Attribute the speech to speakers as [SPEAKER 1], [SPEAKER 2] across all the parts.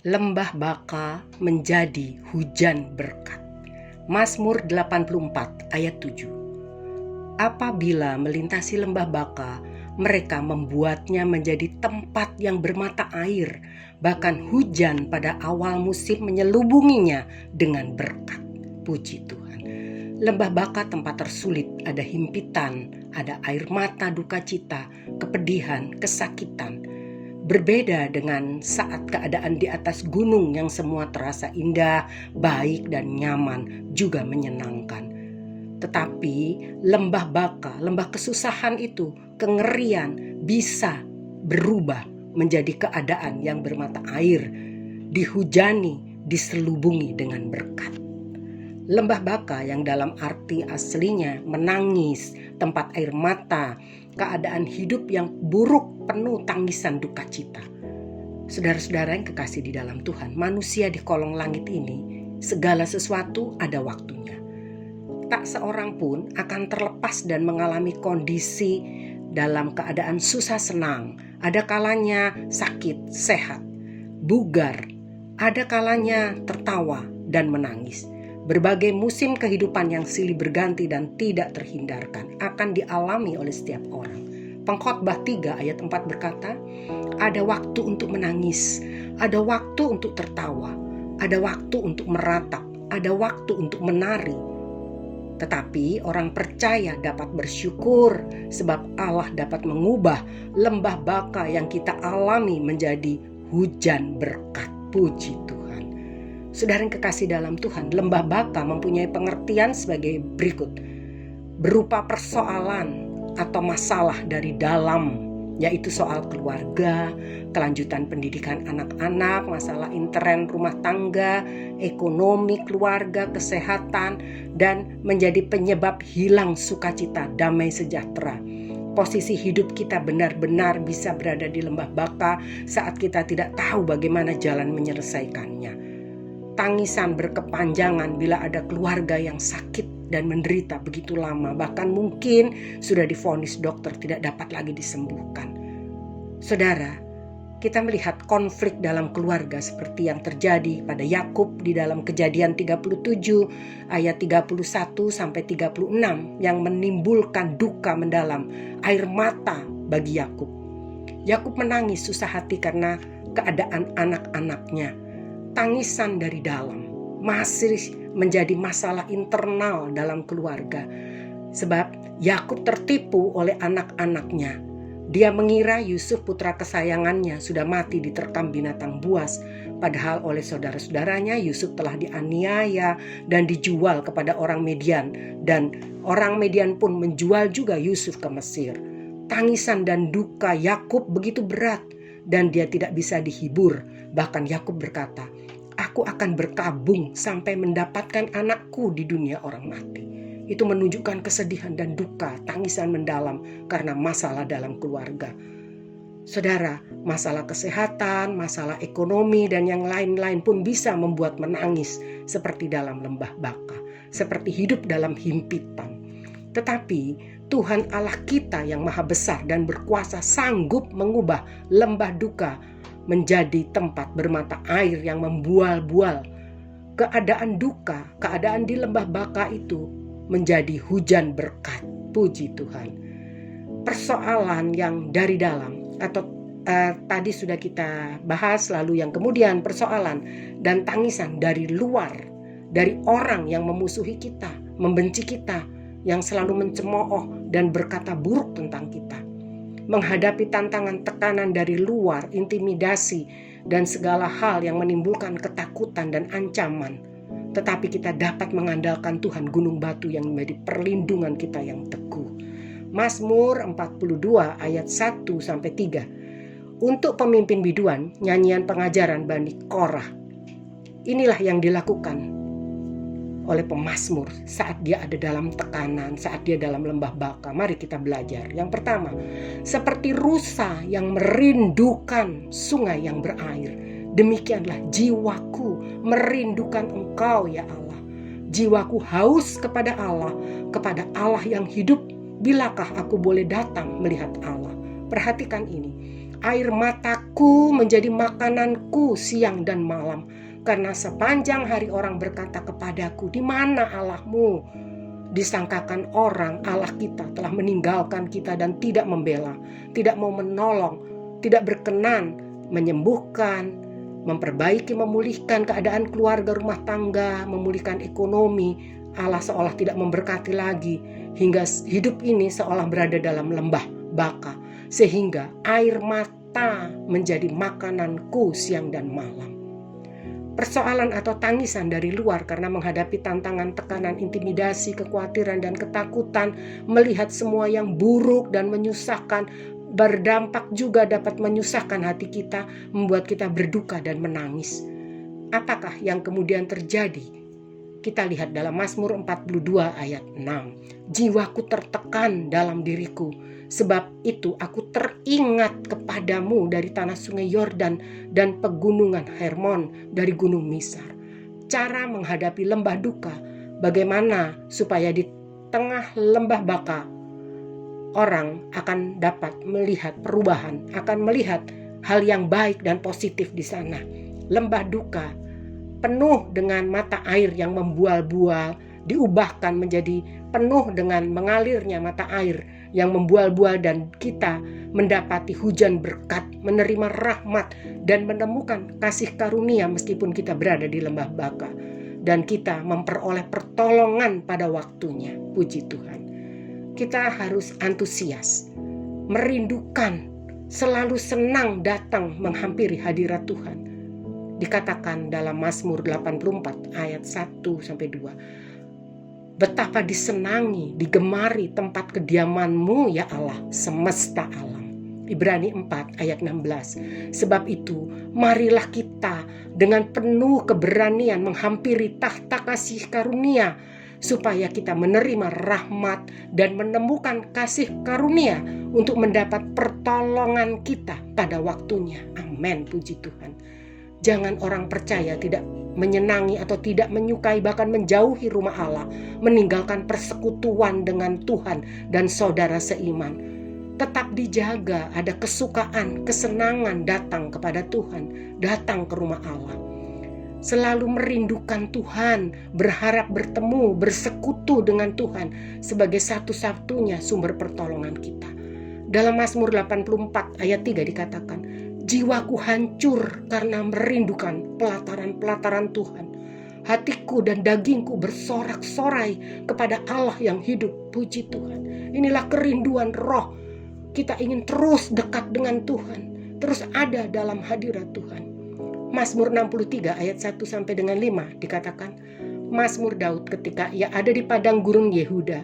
[SPEAKER 1] Lembah Baka menjadi hujan berkat. Mazmur 84 ayat 7. Apabila melintasi lembah Baka, mereka membuatnya menjadi tempat yang bermata air. Bahkan hujan pada awal musim menyelubunginya dengan berkat. Puji Tuhan. Lembah Baka tempat tersulit, ada himpitan, ada air mata, duka cita, kepedihan, kesakitan. Berbeda dengan saat keadaan di atas gunung yang semua terasa indah, baik dan nyaman, juga menyenangkan. Tetapi lembah Baka, lembah kesusahan itu, kengerian bisa berubah menjadi keadaan yang bermata air, dihujani, diselubungi dengan berkat. Lembah Baka yang dalam arti aslinya menangis, tempat air mata, keadaan hidup yang buruk penuh tangisan duka cita. Saudara-saudara yang kekasih di dalam Tuhan, manusia di kolong langit ini, segala sesuatu ada waktunya. Tak seorang pun akan terlepas dan mengalami kondisi dalam keadaan susah senang. Ada kalanya sakit, sehat, bugar, ada kalanya tertawa dan menangis. Berbagai musim kehidupan yang silih berganti dan tidak terhindarkan akan dialami oleh setiap orang. Pengkhotbah 3 ayat 4 berkata, ada waktu untuk menangis, ada waktu untuk tertawa, ada waktu untuk meratap, ada waktu untuk menari. Tetapi orang percaya dapat bersyukur sebab Allah dapat mengubah lembah Baka yang kita alami menjadi hujan berkat. Puji Tuhan. Saudara yang kekasih dalam Tuhan, lembah Baka mempunyai pengertian sebagai berikut. Berupa persoalan atau masalah dari dalam, yaitu soal keluarga, kelanjutan pendidikan anak-anak, masalah intern rumah tangga, ekonomi keluarga, kesehatan, dan menjadi penyebab hilang sukacita, damai sejahtera. Posisi hidup kita benar-benar bisa berada di lembah Baka saat kita tidak tahu bagaimana jalan menyelesaikannya. Tangisan berkepanjangan bila ada keluarga yang sakit dan menderita begitu lama, bahkan mungkin sudah divonis dokter tidak dapat lagi disembuhkan. Saudara, kita melihat konflik dalam keluarga seperti yang terjadi pada Yakub di dalam Kejadian 37 ayat 31 sampai 36 yang menimbulkan duka mendalam, air mata bagi Yakub. Yakub menangis susah hati karena keadaan anak-anaknya. Tangisan dari dalam masih menjadi masalah internal dalam keluarga. Sebab Yakub tertipu oleh anak-anaknya. Dia mengira Yusuf putra kesayangannya sudah mati diterkam binatang buas. Padahal oleh saudara-saudaranya Yusuf telah dianiaya dan dijual kepada orang Midian. Dan orang Midian pun menjual juga Yusuf ke Mesir. Tangisan dan duka Yakub begitu berat dan dia tidak bisa dihibur. Bahkan Yakub berkata, aku akan berkabung sampai mendapatkan anakku di dunia orang mati. Itu menunjukkan kesedihan dan duka, tangisan mendalam karena masalah dalam keluarga. Saudara, masalah kesehatan, masalah ekonomi dan yang lain-lain pun bisa membuat menangis seperti dalam lembah Baka, seperti hidup dalam himpitan. Tetapi Tuhan Allah kita yang maha besar dan berkuasa sanggup mengubah lembah duka menjadi tempat bermata air yang membual-bual. Keadaan duka, keadaan di lembah Baka itu menjadi hujan berkat. Puji Tuhan. Persoalan yang dari dalam atau tadi sudah kita bahas, lalu yang kemudian persoalan dan tangisan dari luar, dari orang yang memusuhi kita, membenci kita, yang selalu mencemooh dan berkata buruk tentang kita. Menghadapi tantangan tekanan dari luar, intimidasi, dan segala hal yang menimbulkan ketakutan dan ancaman. Tetapi kita dapat mengandalkan Tuhan gunung batu yang menjadi perlindungan kita yang teguh. Mazmur 42 ayat 1-3. Untuk pemimpin biduan, nyanyian pengajaran Bani Korah. Inilah yang dilakukan oleh pemazmur saat dia ada dalam tekanan, saat dia dalam lembah Baka. Mari kita belajar. Yang pertama, seperti rusa yang merindukan sungai yang berair, demikianlah jiwaku merindukan Engkau ya Allah. Jiwaku haus kepada Allah yang hidup. Bilakah aku boleh datang melihat Allah? Perhatikan ini. air mataku menjadi makananku siang dan malam. Karena sepanjang hari orang berkata kepadaku, di mana Allahmu? Disangkakan orang Allah kita telah meninggalkan kita dan tidak membela, tidak mau menolong, tidak berkenan menyembuhkan, memperbaiki, memulihkan keadaan keluarga rumah tangga, memulihkan ekonomi. Allah seolah tidak memberkati lagi, hingga hidup ini seolah berada dalam lembah baka, sehingga air mata menjadi makananku siang dan malam. Persoalan atau tangisan dari luar karena menghadapi tantangan, tekanan, intimidasi, kekhawatiran, dan ketakutan, melihat semua yang buruk dan menyusahkan, berdampak juga dapat menyusahkan hati kita, membuat kita berduka dan menangis. Apakah yang kemudian terjadi? Kita lihat dalam Mazmur 42 ayat 6. Jiwaku tertekan dalam diriku, sebab itu aku teringat kepadamu dari tanah sungai Yordan dan pegunungan Hermon, dari gunung Misar. Cara menghadapi lembah duka, bagaimana supaya di tengah lembah baka orang akan dapat melihat perubahan, akan melihat hal yang baik dan positif di sana. Lembah duka penuh dengan mata air yang membual-bual, diubahkan menjadi penuh dengan mengalirnya mata air yang membual-bual, dan kita mendapati hujan berkat, menerima rahmat, dan menemukan kasih karunia meskipun kita berada di lembah baka, dan kita memperoleh pertolongan pada waktunya. Puji Tuhan. Kita harus antusias, merindukan, selalu senang datang menghampiri hadirat Tuhan. Dikatakan dalam Mazmur 84 ayat 1-2. Betapa disenangi, digemari tempat kediaman-Mu ya Allah semesta alam. Ibrani 4 ayat 16. Sebab itu marilah kita dengan penuh keberanian menghampiri tahta kasih karunia, supaya kita menerima rahmat dan menemukan kasih karunia untuk mendapat pertolongan kita pada waktunya. Amin, puji Tuhan. Jangan orang percaya tidak menyenangi atau tidak menyukai, bahkan menjauhi rumah Allah, meninggalkan persekutuan dengan Tuhan dan saudara seiman. Tetap dijaga, ada kesukaan, kesenangan datang kepada Tuhan, datang ke rumah Allah. Selalu merindukan Tuhan, berharap bertemu, bersekutu dengan Tuhan sebagai satu-satunya sumber pertolongan kita. Dalam Mazmur 84 ayat 3 dikatakan, jiwaku hancur karena merindukan pelataran-pelataran Tuhan. Hatiku dan dagingku bersorak-sorai kepada Allah yang hidup. Puji Tuhan. Inilah kerinduan roh. Kita ingin terus dekat dengan Tuhan, terus ada dalam hadirat Tuhan. Mazmur 63 ayat 1-5 dikatakan, Mazmur Daud ketika ia ada di padang gurun Yehuda.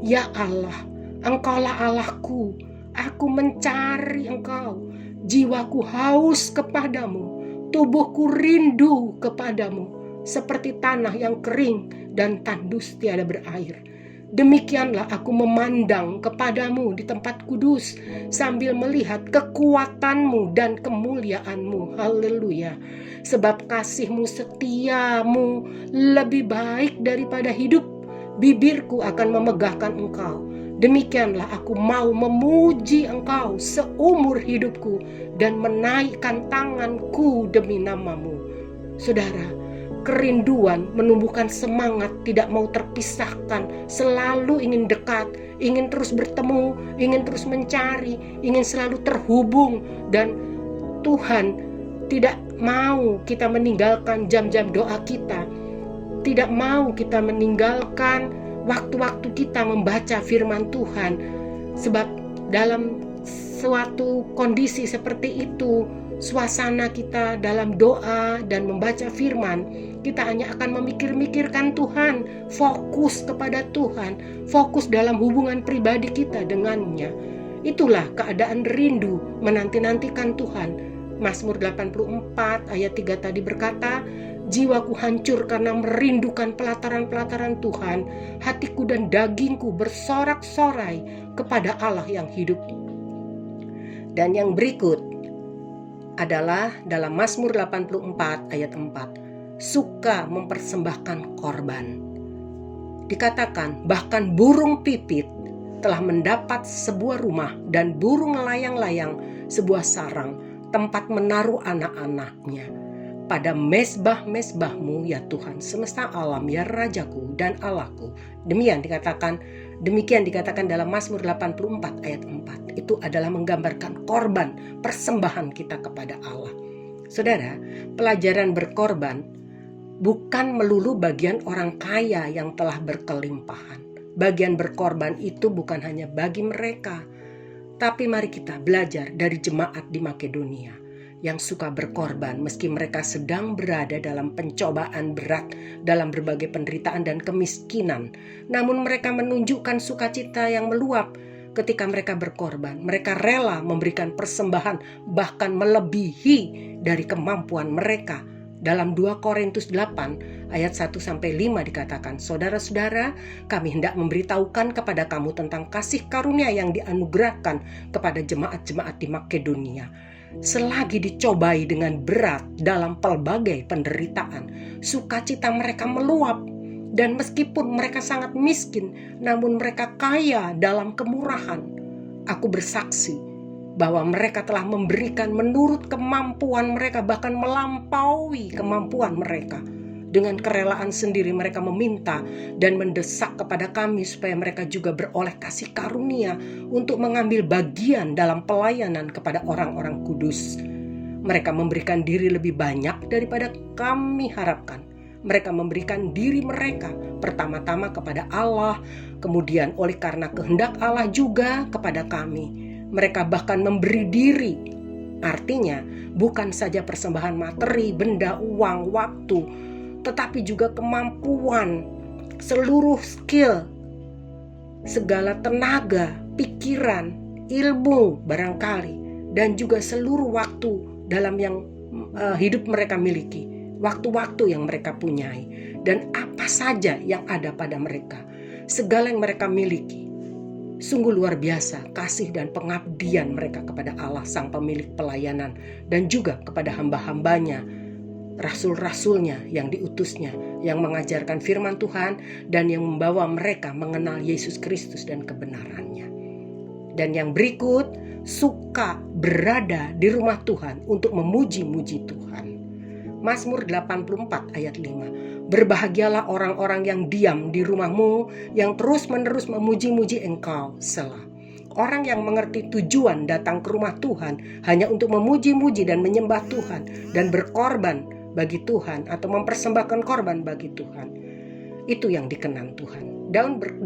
[SPEAKER 1] Ya Allah, Engkaulah Allahku, aku mencari Engkau. Jiwaku haus kepadamu, tubuhku rindu kepadamu, seperti tanah yang kering dan tandus tiada berair. Demikianlah aku memandang kepadamu di tempat kudus, sambil melihat kekuatanmu dan kemuliaanmu. Haleluya. Sebab kasihmu setiamu lebih baik daripada hidup, bibirku akan memegahkan Engkau. Demikianlah aku mau memuji Engkau seumur hidupku dan menaikkan tanganku demi nama-Mu. Saudara, kerinduan menumbuhkan semangat, tidak mau terpisahkan, selalu ingin dekat, ingin terus bertemu, ingin terus mencari, ingin selalu terhubung. Dan Tuhan tidak mau kita meninggalkan jam-jam doa kita, tidak mau kita meninggalkan waktu-waktu kita membaca firman Tuhan. Sebab dalam suatu kondisi seperti itu, suasana kita dalam doa dan membaca firman, kita hanya akan memikir-mikirkan Tuhan, fokus kepada Tuhan, fokus dalam hubungan pribadi kita dengannya. Itulah keadaan rindu menanti-nantikan Tuhan. Mazmur 84 ayat 3 tadi berkata, jiwaku hancur karena merindukan pelataran-pelataran Tuhan. Hatiku dan dagingku bersorak-sorai kepada Allah yang hidup. Dan yang berikut adalah dalam Mazmur 84 ayat 4. Suka mempersembahkan korban. Dikatakan bahkan burung pipit telah mendapat sebuah rumah dan burung layang-layang sebuah sarang, tempat menaruh anak-anaknya. Pada mezbah-mezbahmu ya Tuhan semesta alam, ya Rajaku dan Allahku. Demikian dikatakan dalam Mazmur 84 ayat 4. Itu adalah menggambarkan korban, persembahan kita kepada Allah. Saudara, pelajaran berkorban bukan melulu bagian orang kaya yang telah berkelimpahan. Bagian berkorban itu bukan hanya bagi mereka, tapi mari kita belajar dari jemaat di Makedonia yang suka berkorban meski mereka sedang berada dalam pencobaan berat, dalam berbagai penderitaan dan kemiskinan. Namun mereka menunjukkan sukacita yang meluap ketika mereka berkorban. Mereka rela memberikan persembahan bahkan melebihi dari kemampuan mereka. Dalam 2 Korintus 8 ayat 1-5 dikatakan, saudara-saudara, kami hendak memberitahukan kepada kamu tentang kasih karunia yang dianugerahkan kepada jemaat-jemaat di Makedonia. Selagi dicobai dengan berat dalam pelbagai penderitaan, sukacita mereka meluap. Dan meskipun mereka sangat miskin, namun mereka kaya dalam kemurahan. Aku bersaksi bahwa mereka telah memberikan menurut kemampuan mereka, bahkan melampaui kemampuan mereka. Dengan kerelaan sendiri mereka meminta dan mendesak kepada kami supaya mereka juga beroleh kasih karunia untuk mengambil bagian dalam pelayanan kepada orang-orang kudus. Mereka memberikan diri lebih banyak daripada kami harapkan. Mereka memberikan diri mereka pertama-tama kepada Allah, kemudian oleh karena kehendak Allah juga kepada kami. Mereka bahkan memberi diri. Artinya bukan saja persembahan materi, benda, uang, waktu, tetapi juga kemampuan, seluruh skill, segala tenaga, pikiran, ilmu barangkali, dan juga seluruh waktu dalam yang hidup mereka miliki, waktu-waktu yang mereka punyai, dan apa saja yang ada pada mereka, segala yang mereka miliki. Sungguh luar biasa kasih dan pengabdian mereka kepada Allah sang pemilik pelayanan, dan juga kepada hamba-hambanya, rasul-rasulnya yang diutusnya, yang mengajarkan firman Tuhan dan yang membawa mereka mengenal Yesus Kristus dan kebenarannya. Dan yang berikut, suka berada di rumah Tuhan untuk memuji-muji Tuhan. Mazmur 84 ayat 5. Berbahagialah orang-orang yang diam di rumahmu, yang terus-menerus memuji-muji engkau, Selah. Orang yang mengerti tujuan datang ke rumah Tuhan hanya untuk memuji-muji dan menyembah Tuhan dan berkorban bagi Tuhan atau mempersembahkan korban bagi Tuhan, itu yang dikenan Tuhan.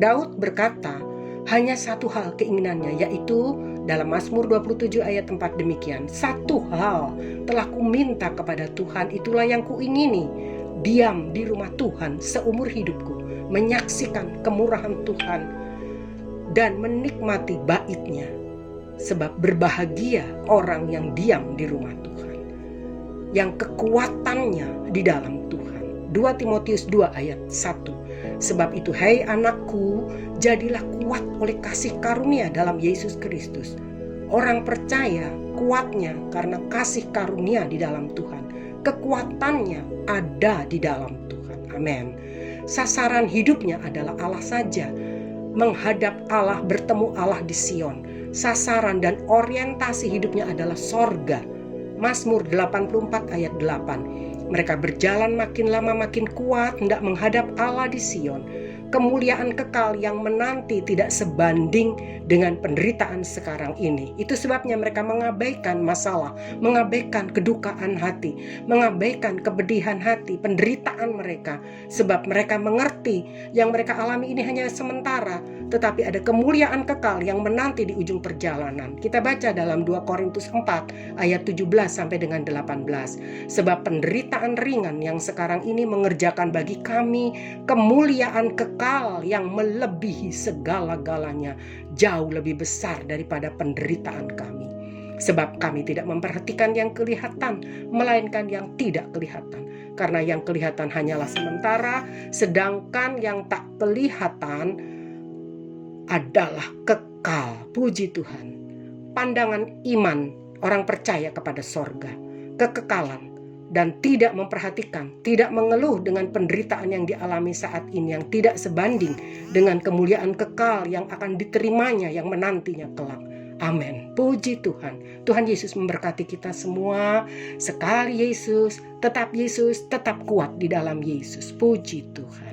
[SPEAKER 1] Daud berkata, hanya satu hal keinginannya, yaitu dalam Mazmur 27 ayat 4 demikian, satu hal telah ku minta kepada Tuhan, itulah yang kuingini, diam di rumah Tuhan seumur hidupku, menyaksikan kemurahan Tuhan dan menikmati bait-Nya. Sebab berbahagia orang yang diam di rumah Tuhan, yang kekuatannya di dalam Tuhan. 2 Timotius 2 ayat 1. Sebab itu, hai anakku, jadilah kuat oleh kasih karunia dalam Yesus Kristus. Orang percaya kuatnya karena kasih karunia di dalam Tuhan. Kekuatannya ada di dalam Tuhan. Amin. Sasaran hidupnya adalah Allah saja. Menghadap Allah, bertemu Allah di Sion. Sasaran dan orientasi hidupnya adalah sorga. Mazmur 84 ayat 8. Mereka berjalan makin lama makin kuat hendak menghadap Allah di Sion. Kemuliaan kekal yang menanti tidak sebanding dengan penderitaan sekarang ini. Itu sebabnya mereka mengabaikan masalah, mengabaikan kedukaan hati, mengabaikan kepedihan hati, penderitaan mereka. Sebab mereka mengerti yang mereka alami ini hanya sementara, tetapi ada kemuliaan kekal yang menanti di ujung perjalanan. Kita baca dalam 2 Korintus 4 ayat 17 sampai dengan 18. Sebab penderitaan ringan yang sekarang ini mengerjakan bagi kami kemuliaan kekal yang melebihi segala-galanya, jauh lebih besar daripada penderitaan kami. Sebab kami tidak memperhatikan yang kelihatan, melainkan yang tidak kelihatan. Karena yang kelihatan hanyalah sementara, sedangkan yang tak kelihatan adalah kekal. Puji Tuhan. Pandangan iman orang percaya kepada sorga, kekekalan, dan tidak memperhatikan, tidak mengeluh dengan penderitaan yang dialami saat ini yang tidak sebanding dengan kemuliaan kekal yang akan diterimanya yang menantinya kelak. Amin. Puji Tuhan. Tuhan Yesus memberkati kita semua. Sekali Yesus, tetap kuat di dalam Yesus. Puji Tuhan.